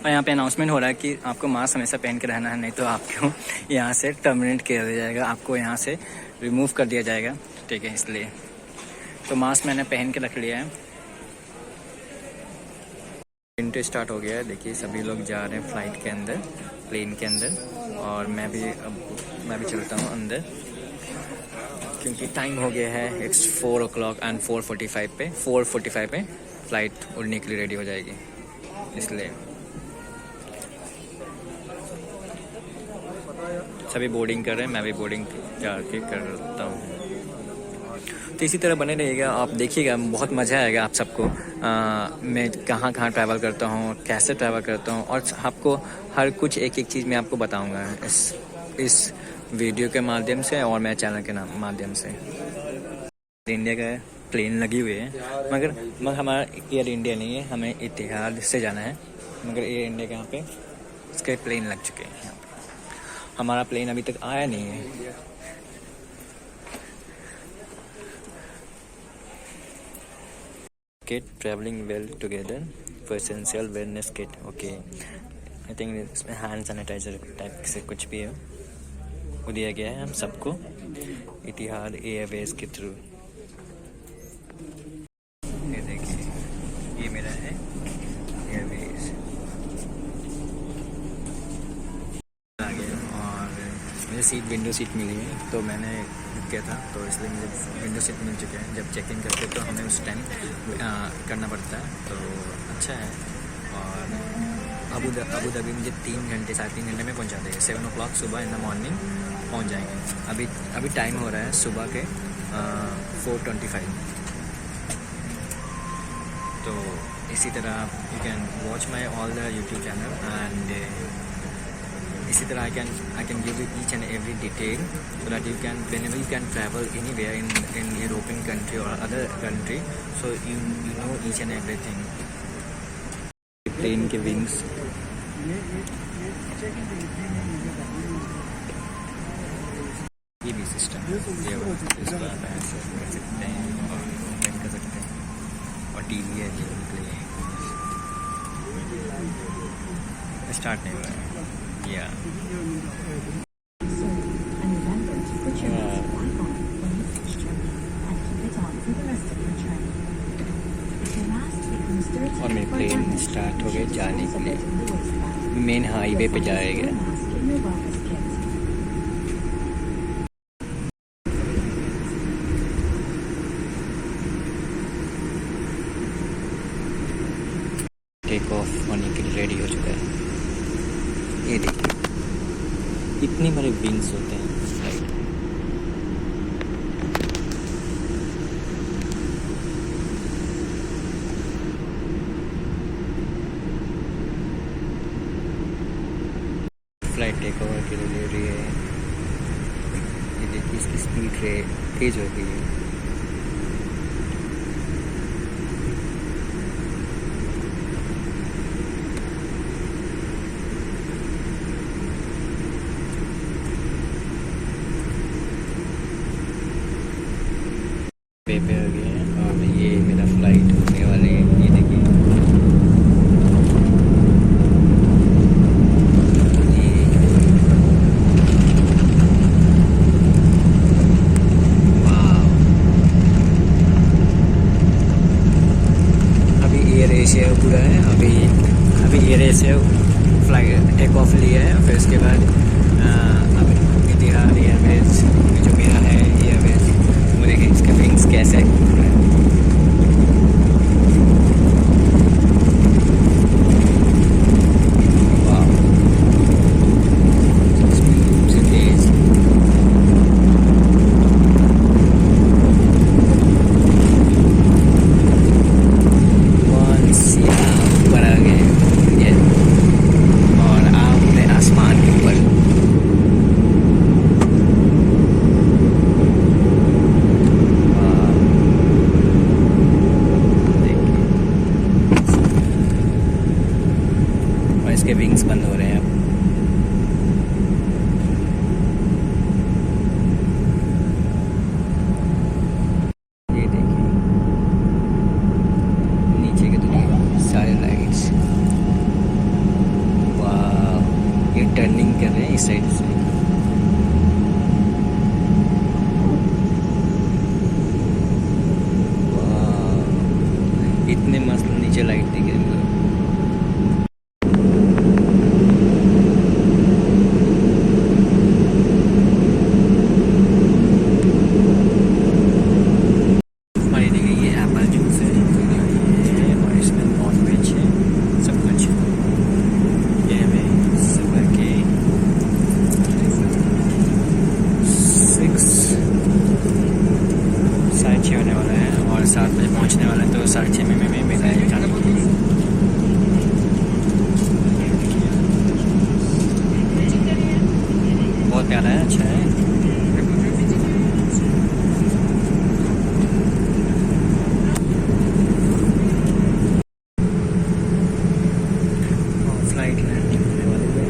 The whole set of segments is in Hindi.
और यहाँ पे अनाउंसमेंट हो रहा है कि आपको मास्क हमेशा पहन के रहना है, नहीं तो आपको यहाँ से टर्मिनेट किया जाएगा, आपको यहाँ से रिमूव कर दिया जाएगा। ठीक है, इसलिए तो मास्क मैंने पहन के रख लिया है। विंटर स्टार्ट हो गया है, देखिए सभी लोग जा रहे हैं फ्लाइट के अंदर, प्लेन के अंदर, और मैं भी चलता हूँ अंदर क्योंकि टाइम हो गया है। इट्स 4 o'clock एंड 4:45 पे फ़्लाइट उड़ने के लिए रेडी हो जाएगी, इसलिए सभी बोर्डिंग कर रहे हैं, मैं भी बोर्डिंग जाके करता हूँ। तो इसी तरह बने रहिएगा, आप देखिएगा, बहुत मज़ा आएगा आप सबको। मैं कहाँ कहाँ ट्रैवल करता हूँ, कैसे ट्रैवल करता हूँ, और आपको हर कुछ एक एक चीज़ मैं आपको बताऊँगा इस वीडियो के माध्यम से और मेरे चैनल के माध्यम से। इंडिया का प्लेन लगी हुई है, मगर हमारा एयर इंडिया नहीं है, हमें इतिहाद से जाना है, मगर एयर इंडिया के यहाँ पे इसके प्लेन लग चुके हैं। यहाँ पे हमारा प्लेन अभी तक आया नहीं है। Kit travelling well together for essential wellness kit. Okay, I think इसमें हैंड सैनिटाइजर टाइप से कुछ भी है, वो दिया गया है हम सबको इतिहाद एयरवेज के थ्रू। ये देखिए, ये मेरा है एयरवेज आ गया, और मुझे विंडो सीट मिली है, तो मैंने बुक किया था, तो इसलिए मुझे विंडो सीट मिल चुके हैं। जब चेक इन करते तो हमें उस टाइम करना पड़ता है, तो अच्छा है। और अबू धाबी मुझे 3 घंटे 3.5 घंटे में पहुंचा देगा। 7 o'clock सुबह इन द मॉर्निंग पहुंच जाएंगे। अभी टाइम हो रहा है सुबह के 4:25। तो इसी तरह you can watch my all the YouTube channel, and इसी तरह I can give you each and every detail, so that you can whenever you can travel anywhere in European country और other country, so you know each and everything. Plane के विंग्स, ये भी सिस्टम है, ये इसको आप ऐसे कर सकते हैं और ओपन कर सकते हैं, और टीवी है जो स्टार्ट नहीं हुआ है। या और मेरे प्लेन स्टार्ट हो गए जाने के लिए, मेन हाईवे पे जाएगा। टेक ऑफ होने के लिए रेडी हो चुका है। ये देखिए, इतने बड़े विंग्स होते हैं फ्लाइट। फ्लाइट टेक ओवर के लिए ले रही है। ये देखिए, इसकी स्पीड तेज हो गई है। पे आ गए हैं, और ये मेरा फ्लाइट होने वाले हैं। ये देखिए, अभी एयर एशिया पूरा है। अभी Air Asia flight take off लिया है, फिर उसके बाद अभी इतिहाद एयरवेज जो मेरा है एयरवेज, वो देखिए इसके विंग्स कैसे ऊपर आ गए, और आप अपने आसमान के ऊपर। इसके विंग्स बंद हो रहे हैं अब। ये देखिए, नीचे की दुनिया सारे लाइट्स। इस साइड से। वाह, इतने मस्त नीचे लाइट दिख रही है। हमारी देखिए ये एप्पल जूस है और इसमें नॉन-वेज है, सब कुछ ये हमें सुबह के 6:30 होने वाला है और 7 बजे पहुंचने वाला है, तो 6:30 में मिला है खाने के लिए। बहुत प्यारा है, अच्छा है। फ्लाइट लैंडिंग होने वाली है।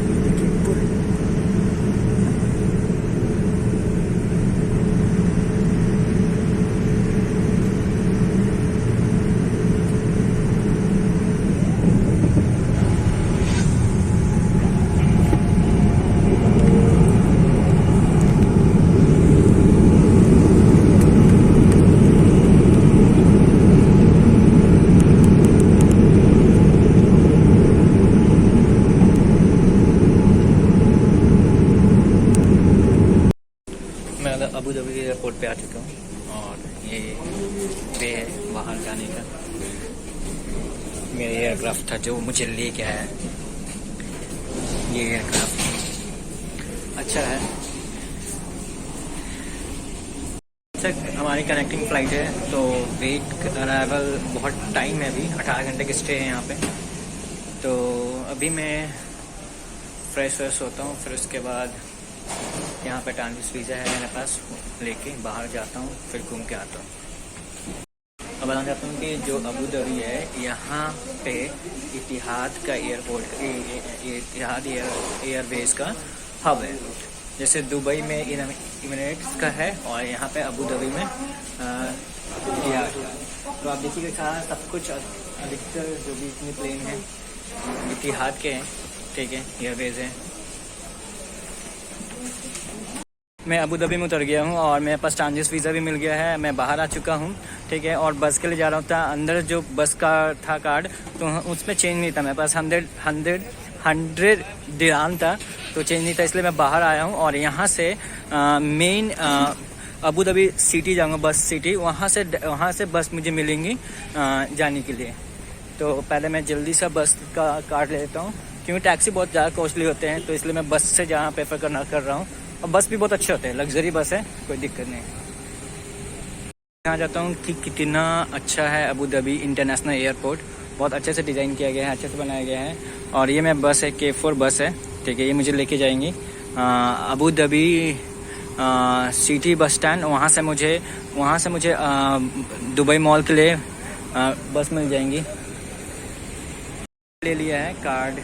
मैं अबू धाबी एयरपोर्ट पे आ चुका हूँ और ये वे है बाहर जाने का। मेरा एयरक्राफ्ट था जो मुझे ले के आया है। ये एयरक्राफ्ट अच्छा है। तक हमारी कनेक्टिंग फ़्लाइट है, तो वेट अराइवल बहुत टाइम है, अभी 18 घंटे की स्टे है यहाँ पे। तो अभी मैं फ्रेश होता हूँ, फिर उसके बाद यहाँ पे ट्रांजिट वीज़ा है मेरे पास, लेके बाहर जाता हूँ, फिर घूम के आता हूँ। अब बताना चाहता हूँ कि जो अबू धाबी है, यहाँ पे इतिहाद का एयरपोर्ट, इतिहाद एयरवेज का हब है। जैसे दुबई में इमिरेट्स का है और यहाँ पे अबू धाबी में इतिहाद का। तो आप देखिएगा सब कुछ अधिकतर जो भी इतने प्लेन हैं इतिहाद के हैं, ठीक है, एयरवेज है। मैं अबू धाबी में उतर गया हूँ और मेरे पास ट्रांजिट वीज़ा भी मिल गया है। मैं बाहर आ चुका हूँ, ठीक है, और बस के लिए जा रहा हूँ। था अंदर जो बस का था कार्ड, तो उसमें चेंज नहीं था मेरे पास। 100 दिरहाम था, तो चेंज नहीं था, इसलिए मैं बाहर आया हूँ। और यहाँ से मेन अबू धाबी सिटी जाऊँगा, बस सिटी, वहाँ से बस मुझे मिलेंगी जाने के लिए। तो पहले मैं जल्दी सा बस का कार्ड ले लेता हूँ, क्योंकि टैक्सी बहुत ज़्यादा कॉस्टली होते हैं, तो इसलिए मैं बस से जहाँ प्रेफर कर रहा हूँ। और बस भी बहुत अच्छे होते हैं, लग्जरी बस है, कोई दिक्कत नहीं। यहाँ जाता हूँ कि कितना अच्छा है अबू धाबी इंटरनेशनल एयरपोर्ट। बहुत अच्छे से डिज़ाइन किया गया है, अच्छे से बनाया गया है। और ये मैं बस है, K4 बस है, ठीक है, ये मुझे लेके जाएंगी Abu Dhabi city bus stand. वहाँ से मुझे दुबई मॉल के लिए बस मिल जाएंगी। ले लिया है कार्ड,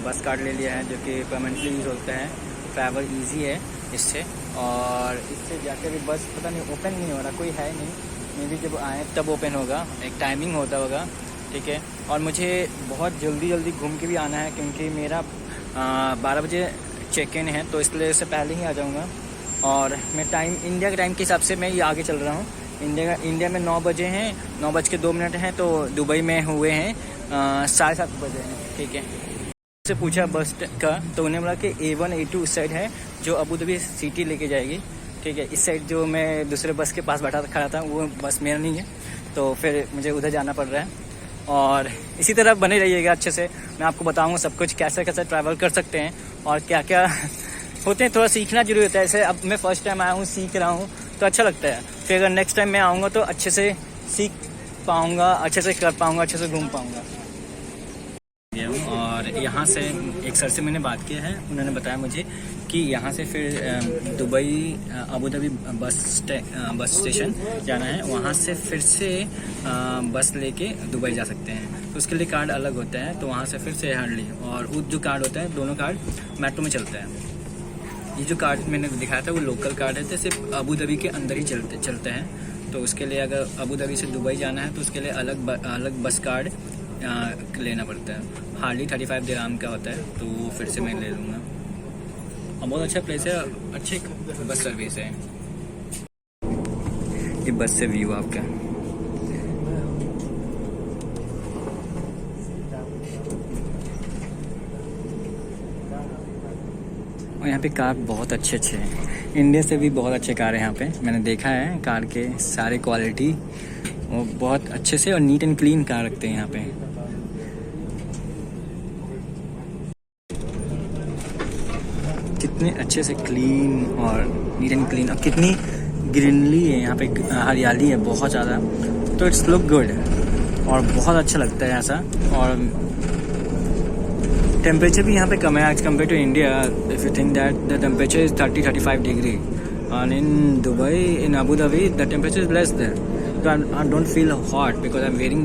बस कार्ड ले लिया है, जो कि परमानेंटली यूज़ होता है। ट्रैवल इजी है इससे, और इससे जाकर भी बस पता नहीं ओपन नहीं हो रहा, कोई है नहीं, मे भी जब आए तब ओपन होगा, एक टाइमिंग होता होगा, ठीक है। और मुझे बहुत जल्दी घूम के भी आना है, क्योंकि मेरा 12 बजे चेक इन है, तो इसलिए इससे पहले ही आ जाऊँगा। और मैं टाइम इंडिया के टाइम के हिसाब से मैं ये आगे चल रहा हूँ। इंडिया में 9 बजे हैं, 9:02 हैं, तो दुबई में हुए हैं 7:30 बजे हैं, ठीक है। से पूछा बस का, तो उन्हें बोला कि A1 A2 उस साइड है, जो अबू धाबी सिटी लेके जाएगी, ठीक है। इस साइड जो मैं दूसरे बस के पास खड़ा था, वो बस मेरा नहीं है, तो फिर मुझे उधर जाना पड़ रहा है। और इसी तरह बने रहिएगा अच्छे से, मैं आपको बताऊंगा सब कुछ, कैसे ट्रैवल कर सकते हैं और क्या क्या होते हैं। थोड़ा सीखना जरूरी होता है, ऐसे अब मैं फर्स्ट टाइम आया हूँ, सीख रहा हूँ, तो अच्छा लगता है। फिर अगर नेक्स्ट टाइम मैं आऊँगा तो अच्छे से सीख पाऊँगा, अच्छे से कर पाऊँगा, अच्छे से घूम पाऊँगा। और यहाँ से एक सर से मैंने बात किया है, उन्होंने बताया मुझे कि यहाँ से फिर Dubai Abu Dhabi bus station जाना है, वहाँ से फिर से बस लेके दुबई जा सकते हैं। तो उसके लिए कार्ड अलग होता है, तो वहाँ से फिर से हार्डली, और वो जो कार्ड होता है, दोनों कार्ड मेट्रो में चलते हैं। ये जो कार्ड मैंने दिखाया था वो लोकल कार्ड है, तो सिर्फ अबू धाबी के अंदर ही चलते हैं। तो उसके लिए अगर अबू धाबी से दुबई जाना है तो उसके लिए अलग बस कार्ड लेना पड़ता है। हार्डली 35 दिरहाम का होता है, तो वो फिर से मैं ले लूँगा। और बहुत अच्छा प्लेस है, अच्छी बस सर्विस है। ये बस से व्यू आपका। और यहाँ पे कार बहुत अच्छे अच्छे हैं, इंडिया से भी बहुत अच्छे कार है यहाँ पे। मैंने देखा है कार के सारे क्वालिटी, वो बहुत अच्छे से और नीट एंड क्लीन कार रखते हैं यहाँ पे। कितने अच्छे से क्लीन और नीट एंड क्लीन, और कितनी ग्रीनरी है यहाँ पे, हरियाली है बहुत ज़्यादा, तो इट्स लुक गुड और बहुत अच्छा लगता है ऐसा। और टेम्परेचर भी यहाँ पे कम है as compare to India. If you think that the temperature is 30-35 degree, and in Dubai, in Abu Dhabi the temperature is less there, so I don't feel hot because I'm wearing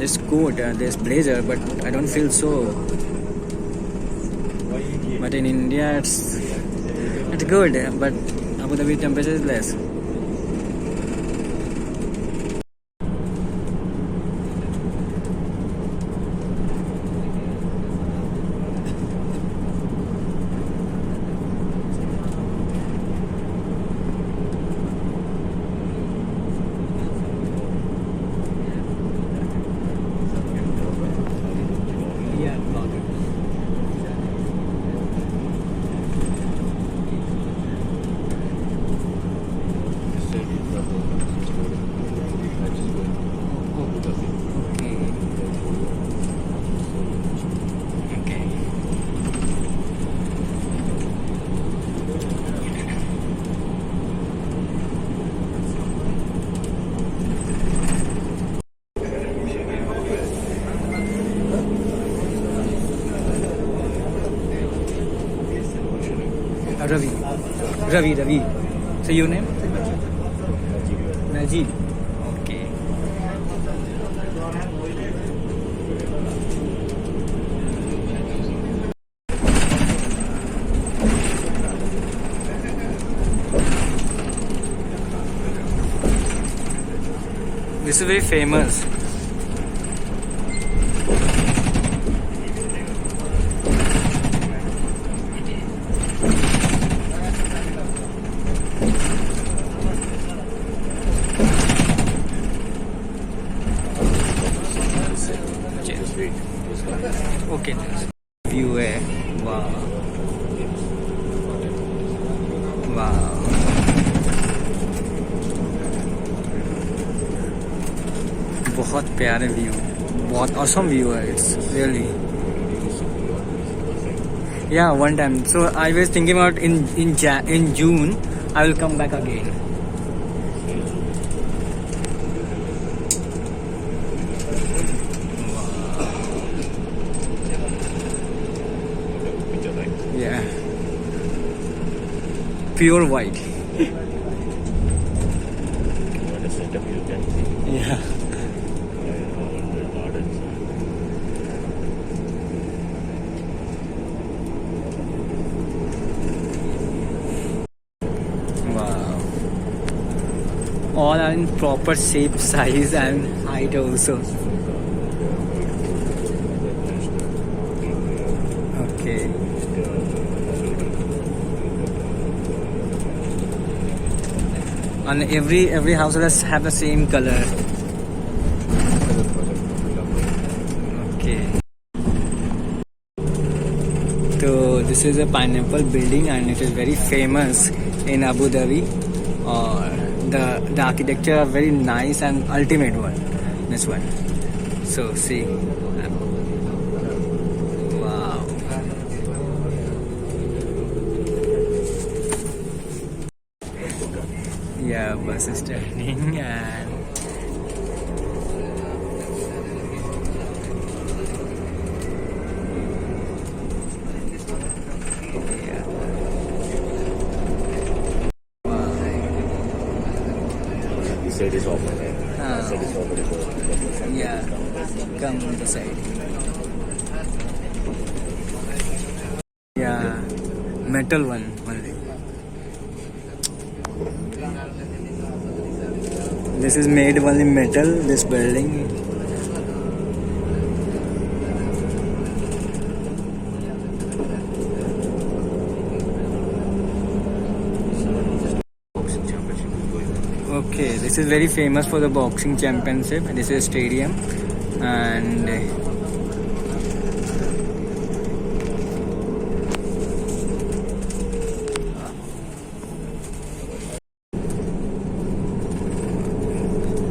this coat, this blazer, but I don't feel so. But in India, it's good, but Abu Dhabi temperature is less. Ravi. So your name? Najib. Okay. This is very famous. Okay, view है, वाह वाह, बहुत प्यारे व्यू, बहुत ऑसम व्यू है, इट्स रियली। या one time, so I was thinking about in June I will come back again. Yeah, pure white. What a setup you can see. Yeah. Wow. All are in proper shape, size and height also. Okay. And every house has have the same color. Okay. So this is a pineapple building and it is very famous in Abu Dhabi. Or the architecture are very nice and ultimate one. This one. So see. Wow. Yeah, bus is turning and This side is open. This side is open. yeah, come on the side. Yeah, metal one only. This is made only metal, this building. this is very famous for the boxing championship. This is stadium, and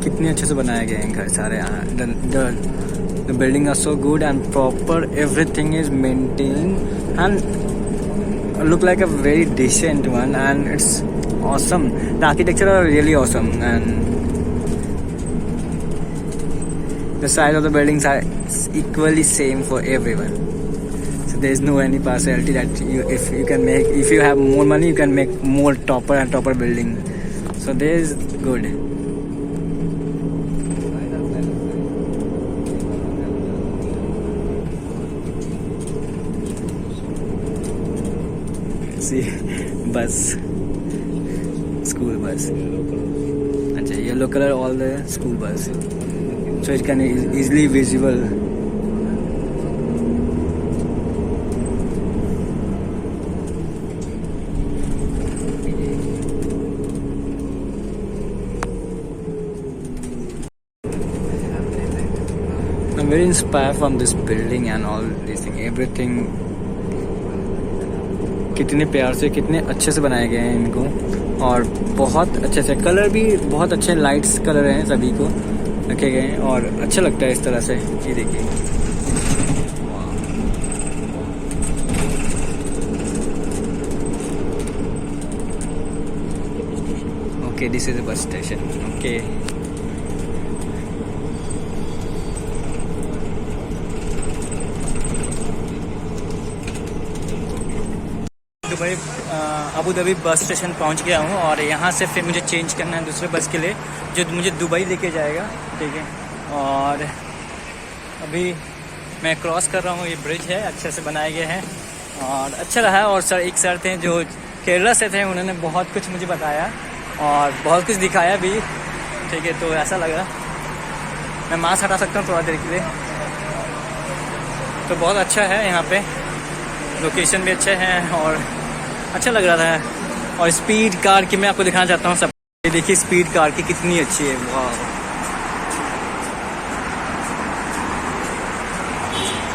कितने अच्छे से बनाया गया है घर सारे. The building are so good and proper. Everything is maintained and look like a very decent one, and it's awesome. The architecture are really awesome, and the size of the buildings are equally same for everyone. So there is no any partiality that if you have more money, you can make more topper and topper building. So there is good. See, bus, school bus. अच्छा, yellow color all the school bus, so it can easily visible. I'm very inspired from this building and all these things. Everything कितने प्यार से कितने अच्छे से बनाए गए हैं इनको, और बहुत अच्छे से कलर भी बहुत अच्छे लाइट्स कलर हैं सभी को रखे गए हैं, और अच्छा लगता है इस तरह से. ये देखिए, okay, this is a bus station. Okay, Dubai Abu Dhabi bus station पहुंच गया हूं, और यहां से फिर मुझे चेंज करना है दूसरे बस के लिए जो मुझे दुबई लेके जाएगा. ठीक है, और अभी मैं क्रॉस कर रहा हूं. ये ब्रिज है, अच्छे से बनाए गए हैं और अच्छा रहा. और सर, एक सर थे जो केरला से थे, उन्होंने बहुत कुछ मुझे बताया और बहुत कुछ दिखाया भी. ठीक है, तो ऐसा लगा मैं मास्क हटा सकता हूँ थोड़ा देर के लिए. तो बहुत अच्छा है यहाँ पे, लोकेशन भी अच्छे हैं और अच्छा लग रहा था. और स्पीड कार की मैं आपको दिखाना चाहता हूँ सब. ये देखिए स्पीड कार की कितनी अच्छी है. वाह,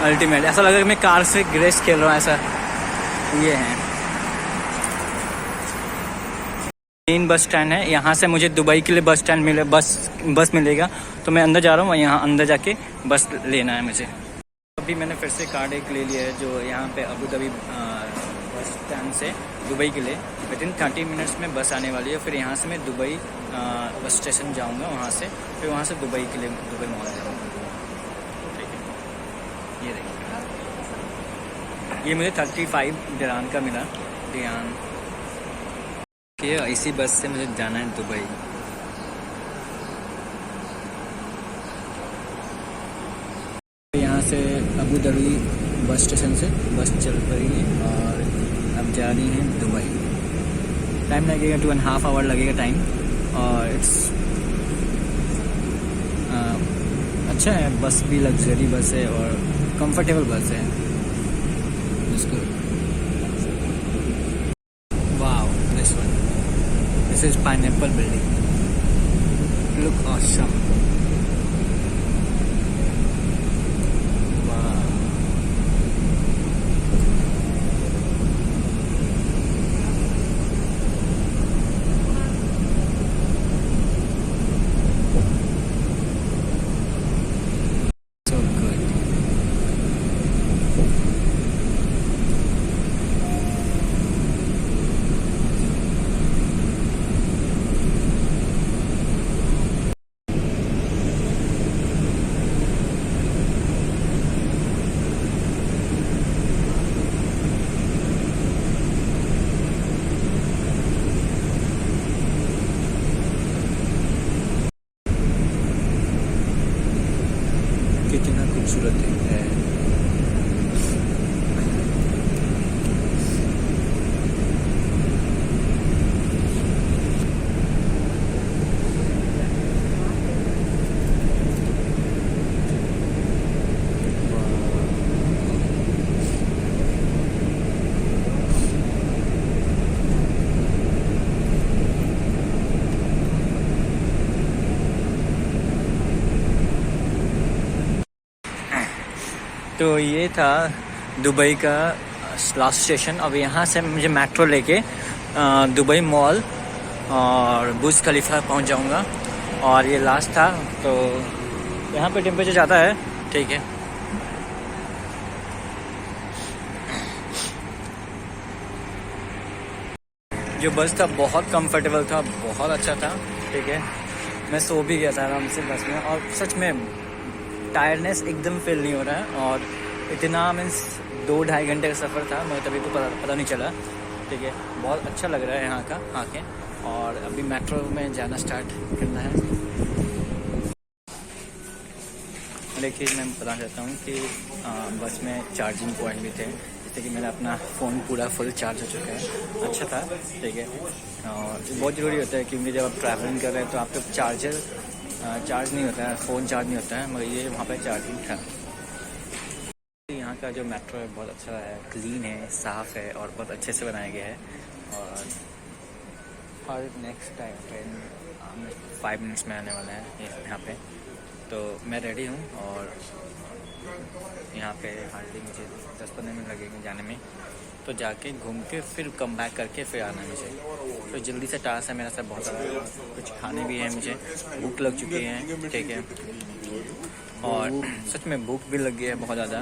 अल्टीमेट. ऐसा लग रहा है कि मैं कार से रेस खेल रहा हूँ ऐसा. ये है मेन बस स्टैंड है. यहाँ से मुझे दुबई के लिए बस मिलेगा. तो मैं अंदर जा रहा हूँ, यहाँ अंदर जाके बस लेना है मुझे. अभी मैंने फिर से कार्ड एक ले लिया है जो यहाँ पे अबू धाबी बस स्टैंड से दुबई के लिए विदिन 30 मिनट्स में बस आने वाली है. फिर यहाँ से मैं दुबई बस स्टेशन जाऊँगा, वहाँ से फिर वहाँ से दुबई के लिए दुबई मॉल जाऊँगा. ठीक है, ये देखिए, ये मुझे 35 दिरहाम का मिला. दिरहाम के इसी बस से मुझे जाना है दुबई. यहाँ से अबू धाबी बस स्टेशन से बस चल रही है और अब जा रही है दुबई. टाइम लगेगा 2.5 आवर लगेगा टाइम. और इट्स अच्छा है. बस भी लग्जरी बस है और कंफर्टेबल बस है. इसको wow, this is pineapple building. Look awesome. कितना खूबसूरत है. तो ये था दुबई का लास्ट स्टेशन। अब यहाँ से मुझे मेट्रो लेके दुबई मॉल और बुर्ज खलीफा पहुँच जाऊँगा। और ये लास्ट था। तो यहाँ पे टेम्परेचर ज़्यादा है, ठीक है। जो बस था बहुत कंफर्टेबल था, बहुत अच्छा था, ठीक है। मैं सो भी गया था आराम से बस में, और सच में टायर्डनेस एकदम फील नहीं हो रहा है। और इतना मीन्स 2-2.5 घंटे का सफ़र था, मुझे तभी तो पता नहीं चला, ठीक है। बहुत अच्छा लग रहा है यहाँ का आके। और अभी मेट्रो में जाना स्टार्ट करना है। देखिए, मैं बताना चाहता हूँ कि बस में चार्जिंग पॉइंट भी थे, जैसे कि मेरा अपना फ़ोन पूरा फुल चार्ज हो चुका है। अच्छा था, ठीक है। और बहुत ज़रूरी होता है, क्योंकि जब आप ट्रैवलिंग कर रहे हैं तो आपका चार्जर चार्ज नहीं होता है, फ़ोन चार्ज नहीं होता है, मगर ये वहाँ पर चार्जिंग था। यहाँ का जो मेट्रो है बहुत अच्छा है, क्लीन है, साफ़ है और बहुत अच्छे से बनाया गया है। और नेक्स्ट टाइम ट्रेन 5 मिनट्स में आने वाला है यहाँ पे। तो मैं रेडी हूँ और यहाँ पे हार्डली मुझे 10-15 मिनट लगेंगे जाने में। तो जाके घूम के फिर कम बैक करके फिर आना है मुझे। तो जल्दी से टास्क है मेरा सब, बहुत ज़्यादा कुछ खाने भी है, मुझे भूख लग चुकी है, ठीक है। और सच में भूख भी लग गई है बहुत ज़्यादा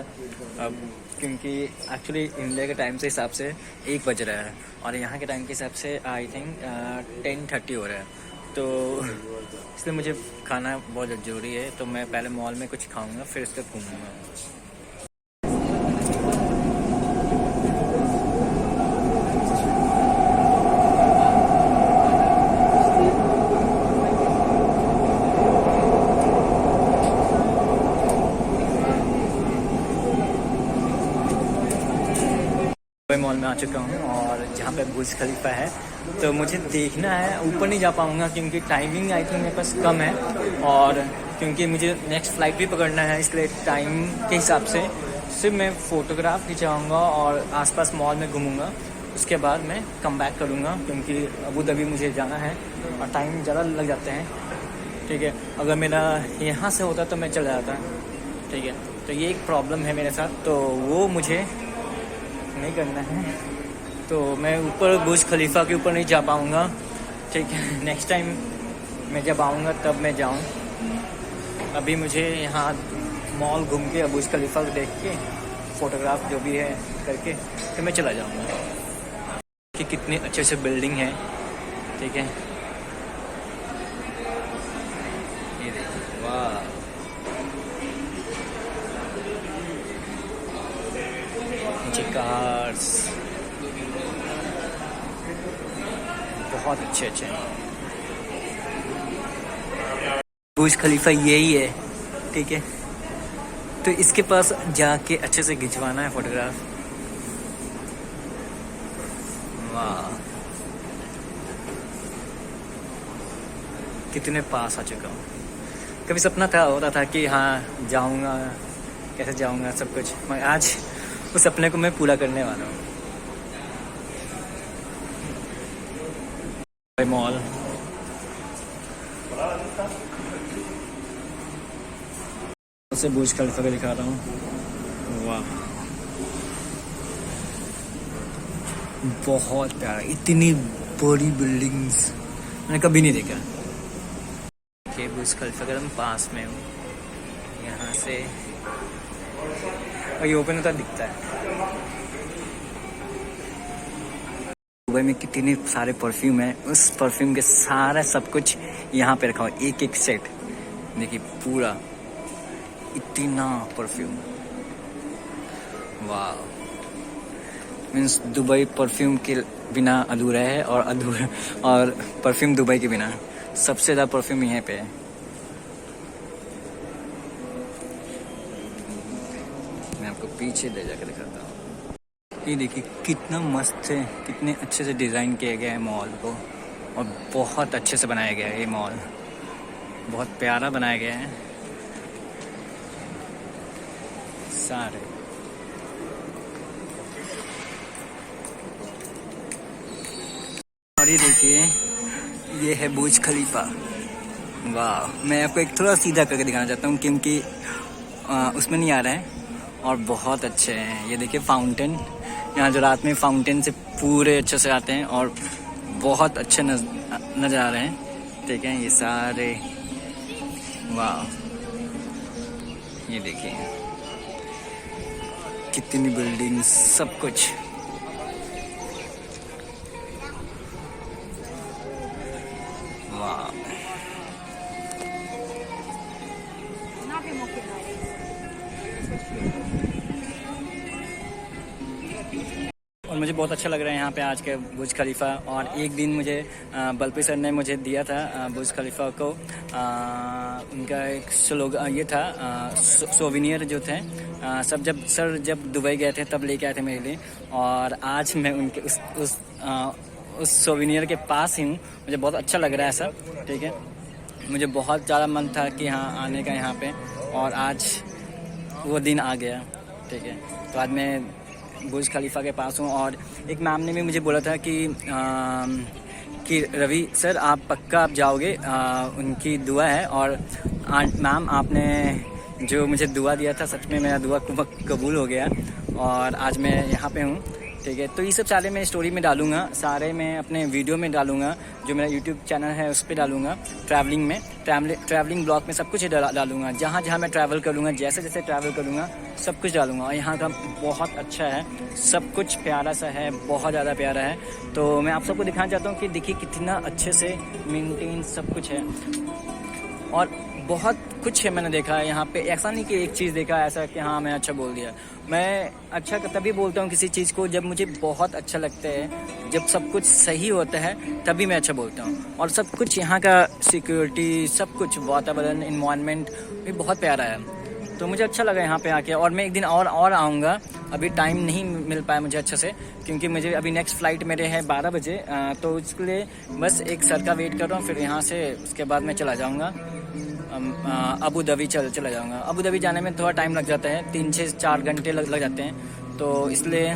अब, क्योंकि एक्चुअली इंडिया के टाइम से हिसाब से 1 बज रहा है और यहाँ के टाइम के हिसाब से आई थिंक 10:30 हो रहा है। तो इसलिए मुझे खाना बहुत ज़रूरी है। तो मैं पहले मॉल में कुछ खाऊंगा, फिर उसके घूमूंगा। मॉल में आ चुका हूँ और जहाँ पे बुर्ज खलीफा है। तो मुझे देखना है, ऊपर नहीं जा पाऊँगा क्योंकि टाइमिंग आई थिंक मेरे पास कम है, और क्योंकि मुझे नेक्स्ट फ़्लाइट भी पकड़ना है, इसलिए टाइम के हिसाब से सिर्फ मैं फ़ोटोग्राफ खिंचाऊँगा और आसपास मॉल में घूमूँगा। उसके बाद मैं कम बैक करूँगा, क्योंकि अबू धाबी मुझे जाना है और टाइम ज़्यादा लग जाते हैं, ठीक है। अगर मेरा यहाँ से होता तो मैं चला जाता, ठीक है। तो ये एक प्रॉब्लम है मेरे साथ, तो वो मुझे नहीं करना है। तो मैं ऊपर बुर्ज खलीफा के ऊपर नहीं जा पाऊँगा, ठीक है। नेक्स्ट टाइम मैं जब आऊँगा तब मैं जाऊँ। अभी मुझे यहाँ मॉल घूम के बुर्ज खलीफा को देख के फ़ोटोग्राफ जो भी है करके फिर मैं चला जाऊँगा। कि कितने अच्छे से बिल्डिंग है, ठीक है। ये देखिए, वाह, कार्स बहुत अच्छे हैं। बुर्ज खलीफा यही है, ठीक है। तो इसके पास जाके अच्छे से खिंचवाना है फोटोग्राफ। वाह, कितने पास आ चुका हूँ। कभी सपना था होता था कि हाँ जाऊँगा, कैसे जाऊँगा, सब कुछ, मगर आज उस सपने को मैं पूरा करने वाला हूँ। मॉल उसे बुर्ज खलीफा का दिखा रहा हूँ। वाह, बहुत प्यारा, इतनी बड़ी बिल्डिंग्स मैंने कभी नहीं देखा। ये बुर्ज खलीफा का एकदम पास में हूँ, यहाँ से और ये ओपन होता दिखता है। दुबई में कितने सारे परफ्यूम हैं, उस परफ्यूम के सारा सब कुछ यहाँ पे रखा हुआ, एक एक सेट। देखिए पूरा इतना परफ्यूम, वाह। मीन्स दुबई परफ्यूम के बिना अधूरा है, और परफ्यूम दुबई के बिना सबसे ज़्यादा परफ्यूम यहाँ पे है। मैं आपको पीछे ले जाकर दिखाता हूँ। ये देखिए कितना मस्त है, कितने अच्छे से डिज़ाइन किया गया है मॉल को, और बहुत अच्छे से बनाया गया है। ये मॉल बहुत प्यारा बनाया गया है सारे। और ये देखिए, ये है बुर्ज खलीफा। वाह, मैं आपको एक थोड़ा सीधा करके दिखाना चाहता हूँ, क्योंकि उसमें नहीं आ रहा है और बहुत अच्छे हैं। ये देखिए फाउंटेन, यहाँ जो रात में फाउंटेन से पूरे अच्छे से आते हैं और बहुत अच्छे नजर आ रहे हैं। ठीक है, ये सारे, वाह, ये देखिए कितनी बिल्डिंग, सब कुछ। वाह, और मुझे बहुत अच्छा लग रहा है यहाँ पे आज के बुर्ज खलीफा। और एक दिन मुझे बलपी सर ने मुझे दिया था बुर्ज खलीफा को, उनका एक स्लोगन ये था, सोविनियर जो थे, सब जब दुबई गए थे तब लेके आए थे मेरे लिए। और आज मैं उनके उस सोविनियर के पास ही हूँ। मुझे बहुत अच्छा लग रहा है सब। ठीक है, मुझे बहुत ज़्यादा मन था कि हाँ आने का यहाँ पे, और आज वो दिन आ गया। ठीक है, तो आज मैं बुर्ज खलीफा के पास हूँ। और एक मैम ने भी मुझे बोला था कि रवि सर आप पक्का आप जाओगे, उनकी दुआ है। और मैम आपने जो मुझे दुआ दिया था, सच में मेरा दुआ कबूल हो गया और आज मैं यहाँ पे हूँ। ठीक है, तो ये सब सारे मैं स्टोरी में डालूंगा, सारे मैं अपने वीडियो में डालूंगा, जो मेरा यूट्यूब चैनल है उस पर डालूंगा। ट्रैवलिंग ब्लॉग में सब कुछ डालूंगा, जहाँ जहाँ मैं ट्रैवल करूँगा, जैसे जैसे ट्रैवल करूँगा सब कुछ डालूंगा। और यहाँ का बहुत अच्छा है, सब कुछ प्यारा सा है, बहुत ज़्यादा प्यारा है। तो मैं आप सबको दिखाना चाहता हूँ कि देखिए कितना अच्छे से मेंटेन सब कुछ है। और बहुत कुछ है मैंने देखा है यहाँ पे, ऐसा नहीं कि एक चीज़ देखा ऐसा कि हाँ मैं अच्छा बोल दिया। मैं अच्छा तभी बोलता हूँ किसी चीज़ को जब मुझे बहुत अच्छा लगता है, जब सब कुछ सही होता है तभी मैं अच्छा बोलता हूँ। और सब कुछ यहाँ का सिक्योरिटी, सब कुछ, वातावरण, इन्वायरमेंट भी बहुत प्यारा है। तो मुझे अच्छा लगा यहाँ पे आके। और मैं एक दिन और आऊँगा, अभी टाइम नहीं मिल पाया मुझे अच्छे से, क्योंकि मुझे अभी नेक्स्ट फ़्लाइट मेरे है 12 बजे। तो उसके लिए बस एक सर का वेट कर रहा हूँ, फिर यहाँ से उसके बाद मैं चला जाऊँगा अबू धाबी चला जाऊँगा। अबू धाबी जाने में थोड़ा टाइम लग जाता है, 3 से 4 घंटे लग जाते हैं। तो इसलिए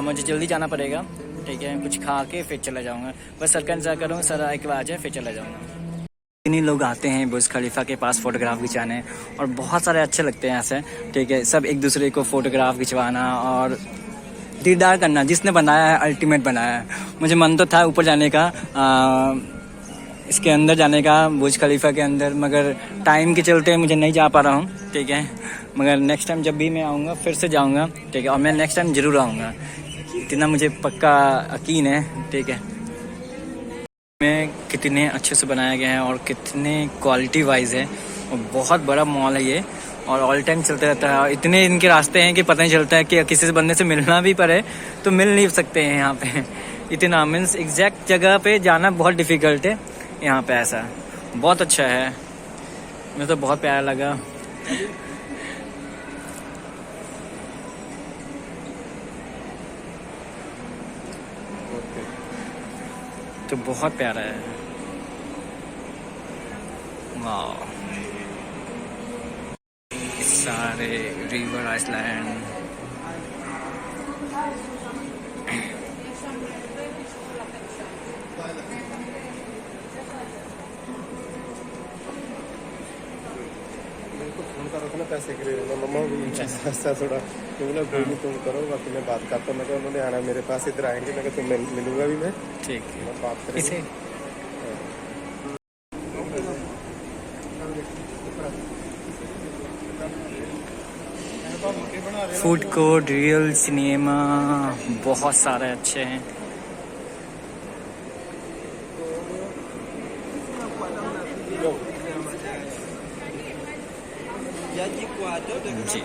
मुझे जल्दी जाना पड़ेगा। ठीक है, कुछ खा के फिर चला जाऊँगा। बस सर का इंतज़ार करूँगा, सर आए के बाद आ जाए फिर चला जाऊँगा। इन्हीं लोग आते हैं बुर्ज खलीफा के पास फ़ोटोग्राफ खिंचाने, और बहुत सारे अच्छे लगते हैं ऐसे। ठीक है, सब एक दूसरे को फ़ोटोग्राफ खिंचवाना और दीदार करना। जिसने बनाया है अल्टीमेट बनाया है। मुझे मन तो था ऊपर जाने का, इसके अंदर जाने का, बुर्ज खलीफा के अंदर, मगर टाइम के चलते मुझे नहीं जा पा रहा हूँ। ठीक है, मगर नेक्स्ट टाइम जब भी मैं आऊँगा फिर से जाऊँगा। ठीक है, और मैं नेक्स्ट टाइम ज़रूर आऊँगा, इतना मुझे पक्का यकीन है। ठीक है, में कितने अच्छे से बनाया गया है और कितने क्वालिटी वाइज है। और बहुत बड़ा मॉल है ये, और ऑल टाइम चलता रहता है। और इतने इनके रास्ते हैं कि पता नहीं चलता है कि किसी से बंदे से मिलना भी पड़े तो मिल नहीं सकते हैं यहाँ पे। इतना मीन्स एग्जैक्ट जगह पे जाना बहुत डिफ़िकल्ट है यहाँ पे। ऐसा बहुत अच्छा है, मुझे तो बहुत प्यारा लगा। तो बहुत प्यारा है, वाह। सारे रिवर आइसलैंड, पैसे के लिए मम्मा भी ऐसा थोड़ा, तो बोला कोई नहीं तुम करो, बाकी मैं बात करता हूँ। मैं उन्होंने आना मेरे पास, इधर आएंगे, मैं तुम मिलूंगा भी मैं। ठीक है, मैं बात करेंगे। फूड कोर्ट, रियल सिनेमा, बहुत सारे अच्छे हैं। जी,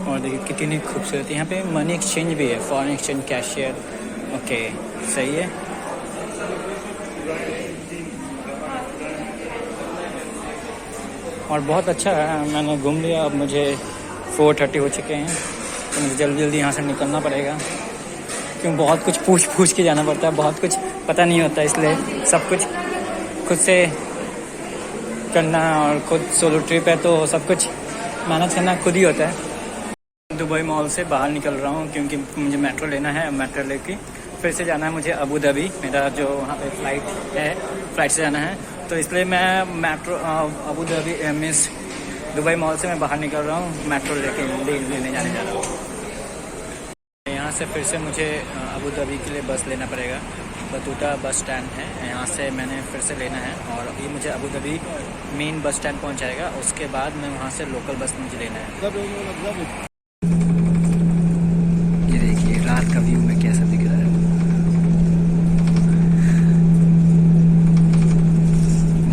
और देखिए कितनी खूबसूरत। यहाँ पे मनी एक्सचेंज भी है, फॉरेन एक्सचेंज, कैशियर। ओके, सही है। और बहुत अच्छा है, मैंने घूम लिया। अब मुझे 4:30 हो चुके हैं, तो मुझे जल्दी जल्दी यहाँ से निकलना पड़ेगा। क्योंकि बहुत कुछ पूछ के जाना पड़ता है, बहुत कुछ पता नहीं होता, इसलिए सब कुछ खुद से करना, और खुद सोलो ट्रिप है तो सब कुछ मैनेज करना खुद ही होता है। दुबई मॉल से बाहर निकल रहा हूँ क्योंकि मुझे मेट्रो लेना है। मेट्रो लेके फिर से जाना है मुझे अबू धाबी, मेरा जो वहाँ पे फ्लाइट है, फ्लाइट से जाना है, तो इसलिए मैं metro Abu Dhabi means Dubai mall से मैं बाहर निकल रहा हूँ, मेट्रो लेने जाने जा रहा हूँ। यहाँ से फिर से मुझे अबू धाबी के लिए बस लेना पड़ेगा। बतूता बस स्टैंड है, यहाँ से मैंने फिर से लेना है और ये मुझे Abu Dhabi main bus stand पहुँचाएगा। उसके बाद मैं वहाँ से लोकल बस मुझे लेना है। ये देखिए रात का व्यू में कैसा दिख रहा है।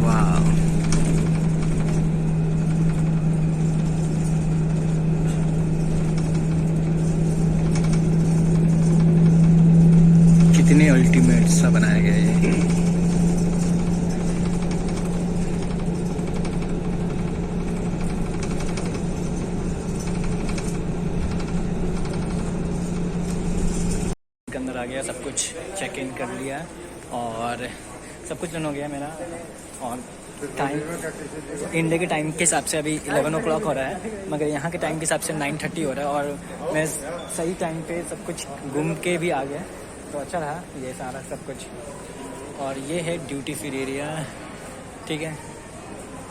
वाह, कितने अल्टीमेट सा बनाया गया है ये। अंदर आ गया, सब कुछ चेक इन कर लिया और सब कुछ डन हो गया मेरा। और टाइम इंडिया के टाइम के हिसाब से अभी 11 o'clock हो रहा है, मगर यहाँ के टाइम के हिसाब से 9:30 हो रहा है और मैं सही टाइम पे सब कुछ घूम के भी आ गया, तो अच्छा रहा ये सारा सब कुछ। और ये है ड्यूटी फ्री एरिया, ठीक है।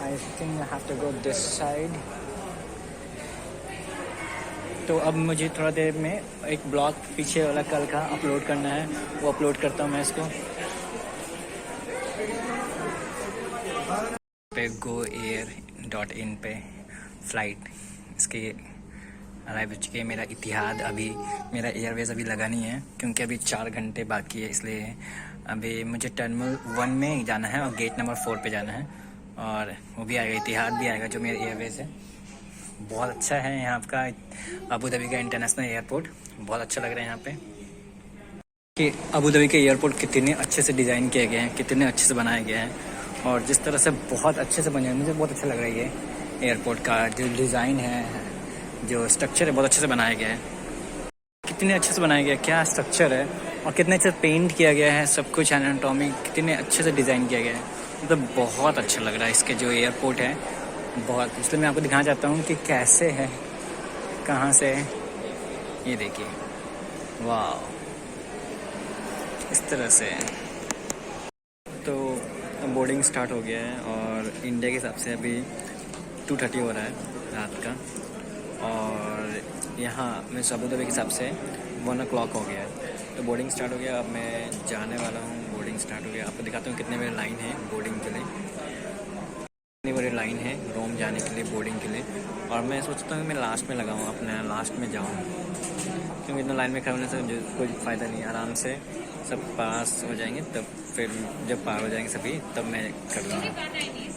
I think I have to go this side. तो अब मुझे थोड़ा देर में एक ब्लॉग पीछे वाला कल का अपलोड करना है, वो अपलोड करता हूँ मैं इसको। पे GoAir.in पे फ़्लाइट इसके अराइव हो चुकी है। मेरा इतिहाद अभी, मेरा एयरवेज अभी लगा नहीं है क्योंकि अभी 4 घंटे बाकी है, इसलिए अभी मुझे टर्मिनल 1 में जाना है और गेट नंबर 4 पे जाना है, और वो भी आएगा, इतिहाद भी आएगा जो मेरा एयरवेज है। बहुत अच्छा है यहाँ का अबू धाबी का इंटरनेशनल एयरपोर्ट, बहुत अच्छा लग रहा है यहाँ पे कि अबू धाबी के एयरपोर्ट कितने अच्छे से डिज़ाइन किए गए हैं, कितने अच्छे से बनाए गए हैं, और जिस तरह से बहुत अच्छे से बने हैं, मुझे बहुत अच्छा लग रहा है ये एयरपोर्ट का जो डिज़ाइन है, जो स्ट्रक्चर है, बहुत अच्छे से बनाया गया है। कितने अच्छे से बनाया गया है, क्या स्ट्रक्चर है, और कितने अच्छे से पेंट किया गया है, सब कुछ एनाटॉमी कितने अच्छे से डिज़ाइन किया गया है, मतलब बहुत अच्छा लग रहा है इसके जो एयरपोर्ट है बहुत। इसलिए मैं आपको दिखाना चाहता हूँ कि कैसे है, कहाँ से है, ये देखिए, वाह, इस तरह से। तो बोर्डिंग स्टार्ट हो गया है और इंडिया के हिसाब से अभी 2:30 हो रहा है रात का, और यहाँ मैं अबू धाबी के हिसाब से 1 o'clock हो गया है। तो बोर्डिंग स्टार्ट हो गया, अब मैं जाने वाला हूँ, बोर्डिंग स्टार्ट हो गया। आपको दिखाता हूँ कितने मेरे लाइन है बोर्डिंग के लिए, कितनी बड़ी लाइन है रोम जाने के लिए, बोर्डिंग के लिए। और मैं सोचता हूँ कि मैं लास्ट में लगाऊँ, अपने लास्ट में जाऊँ, क्योंकि इतना लाइन में खड़े होने से मुझे कोई फ़ायदा नहीं। आराम से सब पास हो जाएंगे, तब फिर जब पार हो जाएंगे सभी तब मैं कर लूँगा।